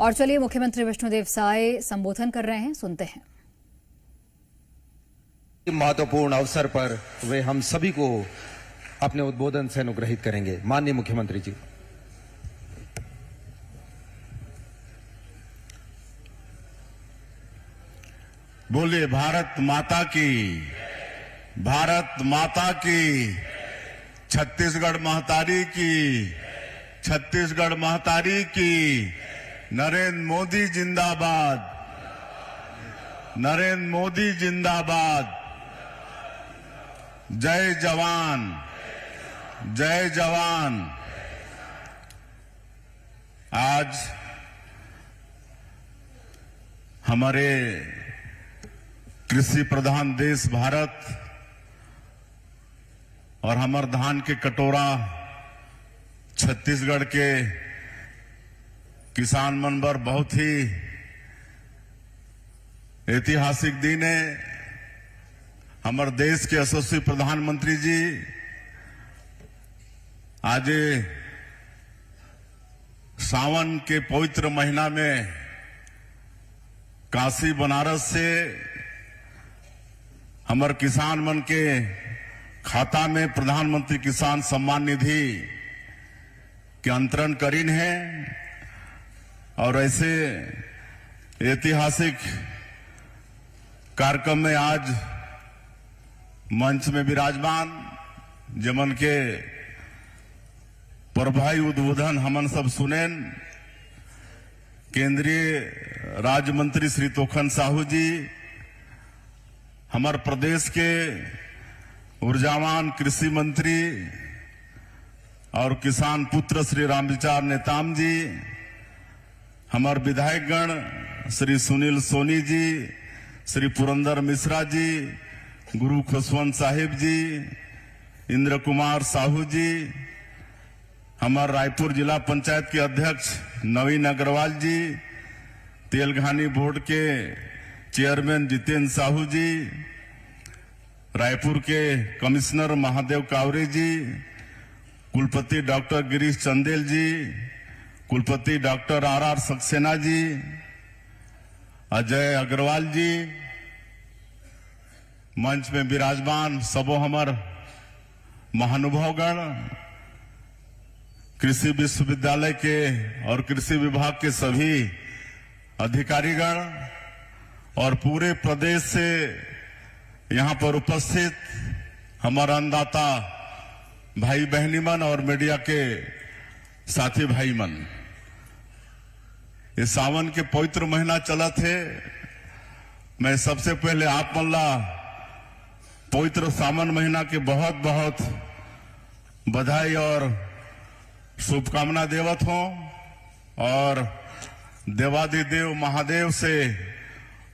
और चलिए मुख्यमंत्री विष्णुदेव साय संबोधन कर रहे हैं, सुनते हैं। महत्वपूर्ण अवसर पर वे हम सभी को अपने उद्बोधन से अनुग्रहित करेंगे। माननीय मुख्यमंत्री जी। बोलिए भारत माता की, भारत माता की, छत्तीसगढ़ महतारी की, छत्तीसगढ़ महतारी की। नरेंद्र मोदी जिंदाबाद, नरेंद्र मोदी जिंदाबाद। जय जवान, जय जवान। आज हमारे कृषि प्रधान देश भारत और हमार धान के कटोरा छत्तीसगढ़ के किसान मन पर बहुत ही ऐतिहासिक दिन है। हमारे देश के यशस्वी प्रधानमंत्री जी आज सावन के पवित्र महीना में काशी बनारस से हमारे किसान मन के खाता में प्रधानमंत्री किसान सम्मान निधि के अंतरण करीन है। और ऐसे ऐतिहासिक कार्यक्रम में आज मंच में विराजमान जमन के प्रभाई उद्बोधन हमन सब सुनेन। केंद्रीय राज्य मंत्री श्री तोखन साहू जी, हमारे प्रदेश के ऊर्जावान कृषि मंत्री और किसान पुत्र श्री रामविचार नेताम जी, हमारे विधायकगण श्री सुनील सोनी जी, श्री पुरंदर मिश्रा जी, गुरु खुशवंत साहिब जी, इंद्र कुमार साहू जी, हमारे रायपुर जिला पंचायत के अध्यक्ष नवीन अग्रवाल जी, तेलघानी बोर्ड के चेयरमैन जितेंद्र साहू जी, रायपुर के कमिश्नर महादेव कावरे जी, कुलपति डॉक्टर गिरीश चंदेल जी, कुलपति डॉक्टर आर सक्सेना जी, अजय अग्रवाल जी, मंच में विराजमान सबो हमार महानुभावगण, कृषि विश्वविद्यालय के और कृषि विभाग के सभी अधिकारीगण और पूरे प्रदेश से यहां पर उपस्थित हमारा अन्नदाता भाई बहनी मन और मीडिया के साथी भाई मन। ये सावन के पवित्र महीना चला थे। मैं सबसे पहले आप मल्ला पवित्र सावन महीना के बहुत बहुत बधाई और शुभकामना देवत हूं और देवादिदेव महादेव से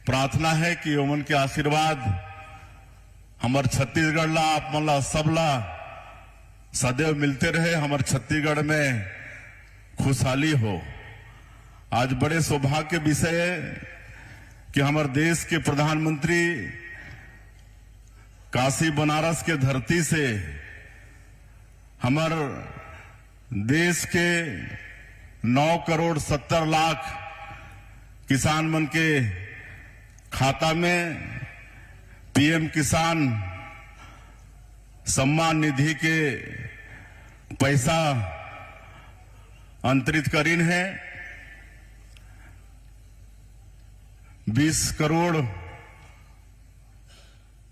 प्रार्थना है कि उमन के आशीर्वाद हमारे छत्तीसगढ़ ला आप मल्ला सबला सदैव मिलते रहे, हमारे छत्तीसगढ़ में खुशहाली हो। आज बड़े सौभाग्य के विषय है कि हमारे देश के प्रधानमंत्री काशी बनारस के धरती से हमारे देश के 9 करोड़ 70 लाख किसान मन के खाता में पीएम किसान सम्मान निधि के पैसा अंतरित करीन है। 20 करोड़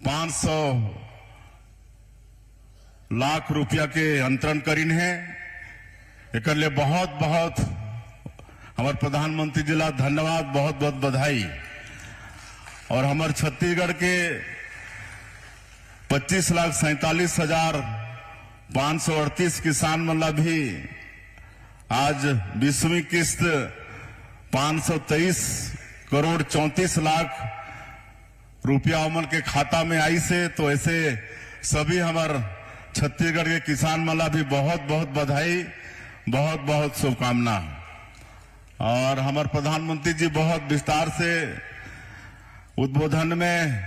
500 लाख रुपया के अंतरण करीन है। एक लिए बहुत बहुत हमारे प्रधानमंत्री जी ला धन्यवाद, बहुत बहुत बधाई। और हमारे छत्तीसगढ़ के 25,47,538 किसान मन ला भी आज 20वीं किस्त 523 करोड़ 34 लाख रुपया उमन के खाता में आई से। तो ऐसे सभी हमारे छत्तीसगढ़ के किसान मन ला भी बहुत बहुत बधाई, बहुत बहुत शुभकामना। और हमारे प्रधानमंत्री जी बहुत विस्तार से उद्बोधन में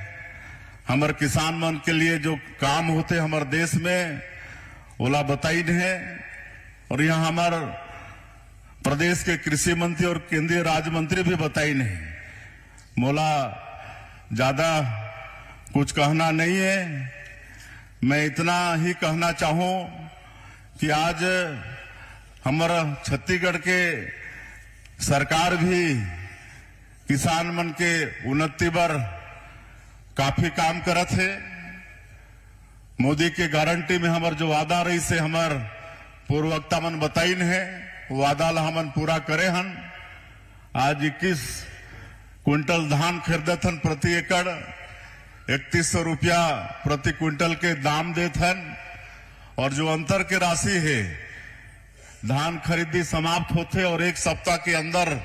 हमारे किसान मन के लिए जो काम होते हमारे देश में ओला बताई है। और यहाँ हमारे प्रदेश के कृषि मंत्री और केंद्रीय राज्य मंत्री भी बताई नहीं। मोला ज्यादा कुछ कहना नहीं है। मैं इतना ही कहना चाहूं कि आज हमारा छत्तीसगढ़ के सरकार भी किसान मन के उन्नति बर काफी काम करत है। मोदी के गारंटी में हमार जो वादा रही से हमार पूर्ववक्ता मन बताइन है, वादा ला हमन पूरा करे हन। आज 21 क्विंटल धान खरीदत हन प्रति एकड़, 3100 रुपया प्रति क्विंटल के दाम देत हन। और जो अंतर के राशि है, धान खरीदी समाप्त होते और एक सप्ताह के अंदर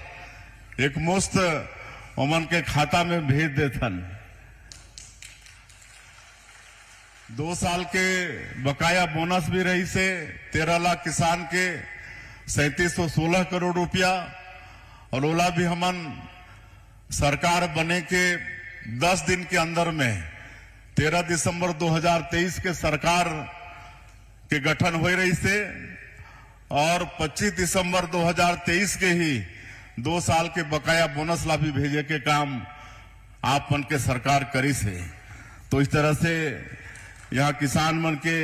एक मुश्त ओमन के खाता में भेज देथन। 2 साल के बकाया बोनस भी रही से 13 लाख किसान के 3716 करोड़ रुपया। और ओला भी हमन सरकार बने के 10 दिन के अंदर में 13 दिसंबर 2023 के सरकार के गठन हो रही से और 25 दिसंबर 2023 के ही 2 साल के बकाया बोनस ला भी भेजे के काम आप मन के सरकार करी से। तो इस तरह से यहाँ किसान मन के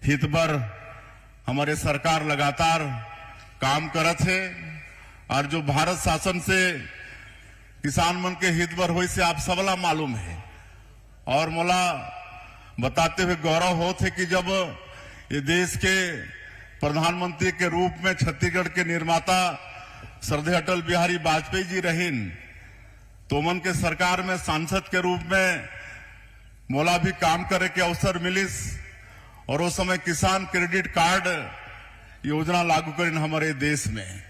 हित बर हमारे सरकार लगातार काम करत है। और जो भारत शासन से किसान मन के हित बर हुई से आप सबला मालूम है। और मोला बताते हुए गौरव होत है कि जब ये देश के प्रधानमंत्री के रूप में छत्तीसगढ़ के निर्माता श्रद्धेय अटल बिहारी वाजपेयी जी रहीन, तो मन के सरकार में सांसद के रूप में मोला भी काम करे के अवसर मिलिस। और उस समय किसान क्रेडिट कार्ड योजना लागू करीन हमारे देश में।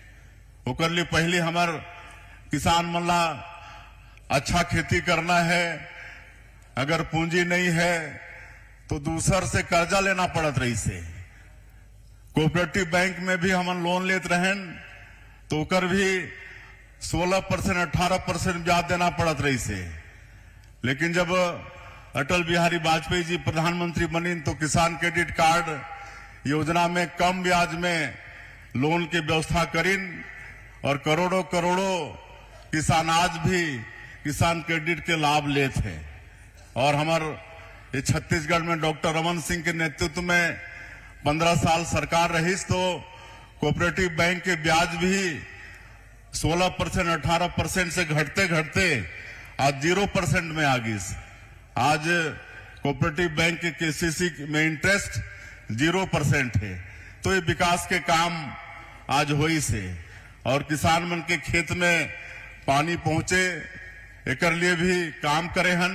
ओकर लिए पहले हमार किसान मन ला अच्छा खेती करना है, अगर पूंजी नहीं है तो दूसर से कर्जा लेना पड़त रही से। कोऑपरेटिव बैंक में भी हम लोन लेते रहें तो ओकर भी 16% 18% ब्याज देना पड़त रही से। लेकिन जब अटल बिहारी वाजपेयी जी प्रधानमंत्री बनी तो किसान क्रेडिट कार्ड योजना में कम ब्याज में लोन की व्यवस्था करीन। और करोड़ों करोड़ों किसान आज भी किसान क्रेडिट के लाभ लेते हैं। और हमारे ये छत्तीसगढ़ में डॉक्टर रमन सिंह के नेतृत्व में 15 साल सरकार रही तो कोऑपरेटिव बैंक के ब्याज भी 16% 18% से घटते घटते आज 0% में आ गई। आज कोऑपरेटिव बैंक के केसीसी में इंटरेस्ट 0% है। तो ये विकास के काम आज हुई से। और किसान मन के खेत में पानी पहुंचे एकर लिए भी काम करे हन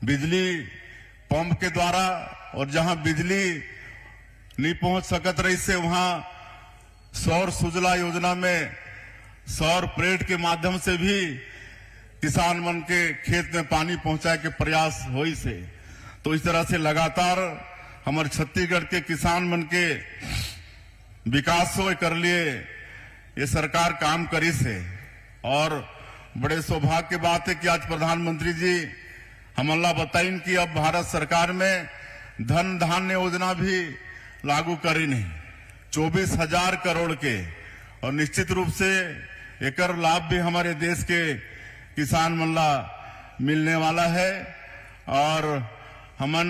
बिजली पंप के द्वारा। और जहां बिजली नहीं पहुंच सकत रही से वहां सौर सुजला योजना में सौर प्लेट के माध्यम से भी किसान मन के खेत में पानी पहुंचाए के प्रयास होई से। तो इस तरह से लगातार हमारे छत्तीसगढ़ के किसान मन के विकास हो कर लिए ये सरकार काम करी से। और बड़े सौभाग्य की बात है कि आज प्रधानमंत्री जी हमला बताइन कि अब भारत सरकार में धन धान्य योजना भी लागू करी नहीं 24,000 करोड़ के। और निश्चित रूप से एकर लाभ भी हमारे देश के किसान मल्ला मिलने वाला है। और हमन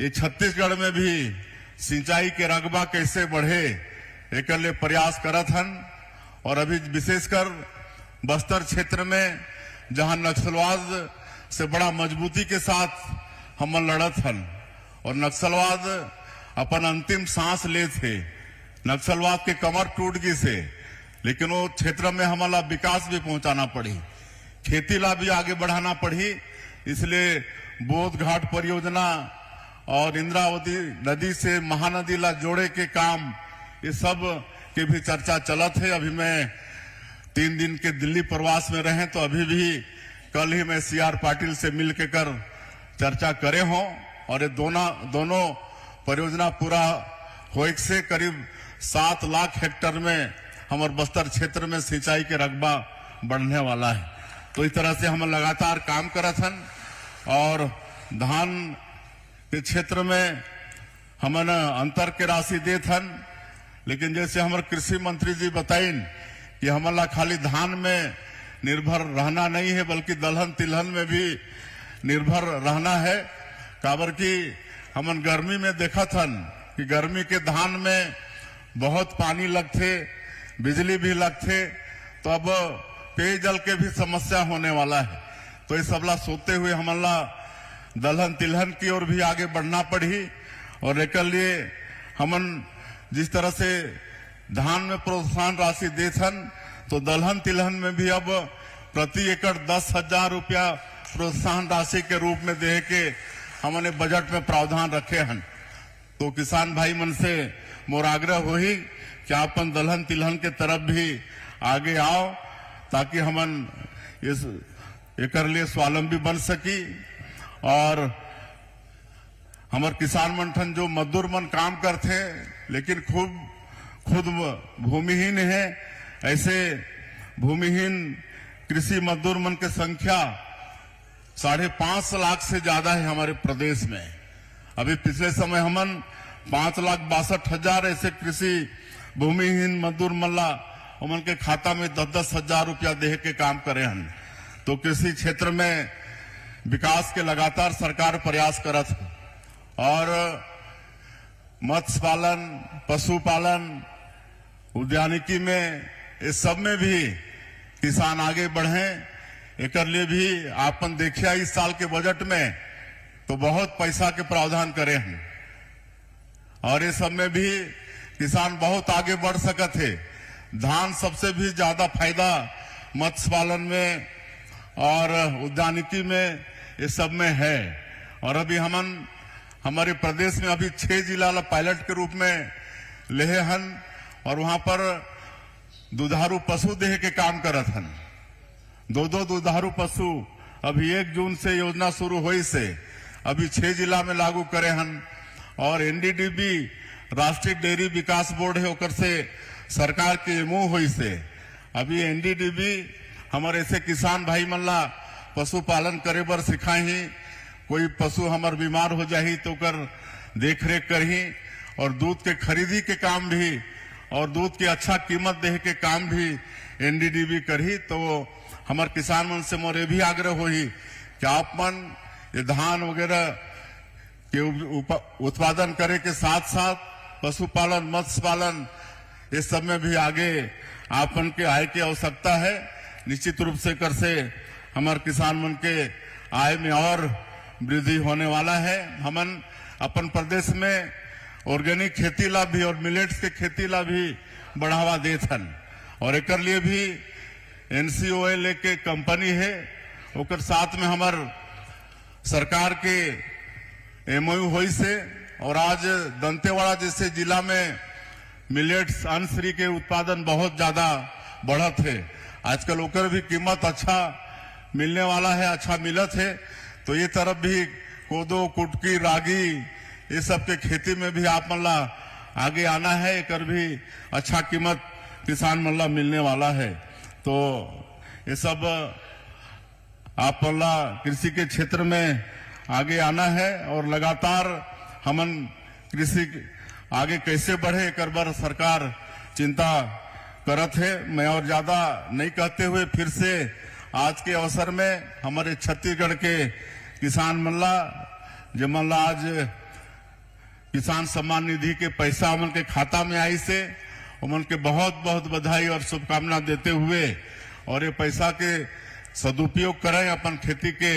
ये छत्तीसगढ़ में भी सिंचाई के रकबा कैसे बढ़े एक लिए प्रयास करत हन। और अभी विशेषकर बस्तर क्षेत्र में जहां नक्सलवाद से बड़ा मजबूती के साथ हम लड़त हन और नक्सलवाद अपन अंतिम सांस ले थे। नक्सलवाद के कमर टूट गई से, लेकिन वो क्षेत्र में हमारा विकास भी पहुंचाना पड़ी, खेती ला भी आगे बढ़ाना पड़ी। इसलिए बोध घाट परियोजना और इंद्रावती नदी से महानदी ला जोड़े के काम ये सब की भी चर्चा चलत है। अभी मैं 3 दिन के दिल्ली प्रवास में रहे तो अभी भी कल ही मैं CR पाटिल से मिल के कर चर्चा करे हों। और ये दोनों परियोजना पूरा होने से करीब 7 लाख हेक्टेयर में हमारे बस्तर क्षेत्र में सिंचाई के रकबा बढ़ने वाला है। तो इस तरह से हम लगातार काम करत हन। और धान के क्षेत्र में हमन अंतर के राशि देत हन, लेकिन जैसे हमारे कृषि मंत्री जी बताइन कि हमारा खाली धान में निर्भर रहना नहीं है बल्कि दलहन तिलहन में भी निर्भर रहना है। काबर की हमन गर्मी में देखा थन कि गर्मी के धान में बहुत पानी लगते, बिजली भी लगते, तो अब पेयजल के भी समस्या होने वाला है। तो ये सबला सोचते हुए हमारा दलहन तिलहन की ओर भी आगे बढ़ना पड़ी और एक लिए हमन जिस तरह से धान में प्रोत्साहन राशि देथन तो दलहन तिलहन में भी अब प्रति एकड़ 10,000 रुपया प्रोत्साहन राशि के रूप में दे के हमने बजट में प्रावधान रखे हैं। तो किसान भाई मन से मोर आग्रह हो ही कि अपन दलहन तिलहन के तरफ भी आगे आओ ताकि हमन इस एकर लिए स्वावलंबी बन सकी। और हमार किसान मंठन जो मजदूर मन काम करते लेकिन खुद भूमिहीन है, ऐसे भूमिहीन कृषि मजदूर मन की संख्या 5.5 लाख से ज्यादा है हमारे प्रदेश में। अभी पिछले समय हमन 5,62,000 ऐसे कृषि भूमिहीन मजदूर मल्ला उमन के खाता में 10-10 हजार रुपया दे के काम करे हन। तो कृषि क्षेत्र में विकास के लगातार सरकार प्रयास करत है और मत्स्य पालन, पशुपालन, उद्यानिकी में इस सब में भी किसान आगे बढ़े। एक लिए भी आपन देखिया इस साल के बजट में तो बहुत पैसा के प्रावधान करे हैं और इस सब में भी किसान बहुत आगे बढ़ सकत है। धान सबसे भी ज्यादा फायदा मत्स्य पालन में और उद्यानिकी में इस सब में है। और अभी हमारे प्रदेश में अभी 6 जिला पायलट के रूप में लेहे हन और वहां पर दुधारू पशु देह के काम करत हन। 2 दुधारू पशु अभी 1 जून से योजना शुरू हुई से अभी 6 जिला में लागू करे हन। और एनडीडीबी राष्ट्रीय डेयरी विकास बोर्ड है ओकर से सरकार के मुंह हुई से अभी एनडीडीबी हमारे ऐसे किसान भाई मल्ला पशुपालन करे बर सिखाई ही। कोई पशु हमार बीमार हो जाही तो कर देख रेख करही और दूध के खरीदी के काम भी और दूध की अच्छा कीमत दे के काम भी एनडीडीबी करही। तो हमार किसान मन से मोरे भी आग्रह होही कि आप मन ये धान वगैरह के उत्पादन करे के साथ साथ पशुपालन, मत्स्य पालन इस सब में भी आगे आपन के आय की आवश्यकता है। निश्चित रूप से कर से हमारे किसान मन के आय में और वृद्धि होने वाला है। हमन अपन प्रदेश में ऑर्गेनिक खेती ला भी और मिलेट्स के खेती ला भी बढ़ावा देथन और एक लिए भी NCOL के कंपनी है ओकर साथ में हमार सरकार के MOU हुई से और आज दंतेवाड़ा जैसे जिला में मिलेट्स अनश्री के उत्पादन बहुत ज्यादा बढ़त है। आजकल ओकर भी कीमत अच्छा मिलने वाला है, अच्छा मिलत है। तो ये तरफ भी कोदो, कुटकी, रागी ये सब के खेती में भी आप मल्ला आगे आना है। एकर भी अच्छा कीमत किसान मल्ला मिलने वाला है। तो ये सब आप मल्ला कृषि के क्षेत्र में आगे आना है और लगातार हमन कृषि आगे कैसे बढ़े एक बार सरकार चिंता करत है। मैं और ज्यादा नहीं कहते हुए फिर से आज के अवसर में हमारे छत्तीसगढ़ के किसान मल्ला जो मल्ला आज किसान सम्मान निधि के पैसा उमन के खाता में आई से उमन के बहुत बहुत बधाई और शुभकामना देते हुए और ये पैसा के सदुपयोग करें, अपन खेती के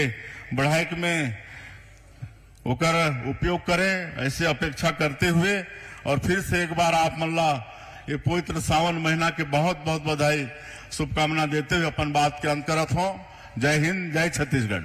बढ़ाई में ओकर उपयोग करें, ऐसे अपेक्षा करते हुए और फिर से एक बार आप मल्ला ये पवित्र सावन महीना के बहुत बहुत बधाई शुभकामना देते हुए अपन बात के अंत करत हो। जय हिंद, जय छत्तीसगढ़।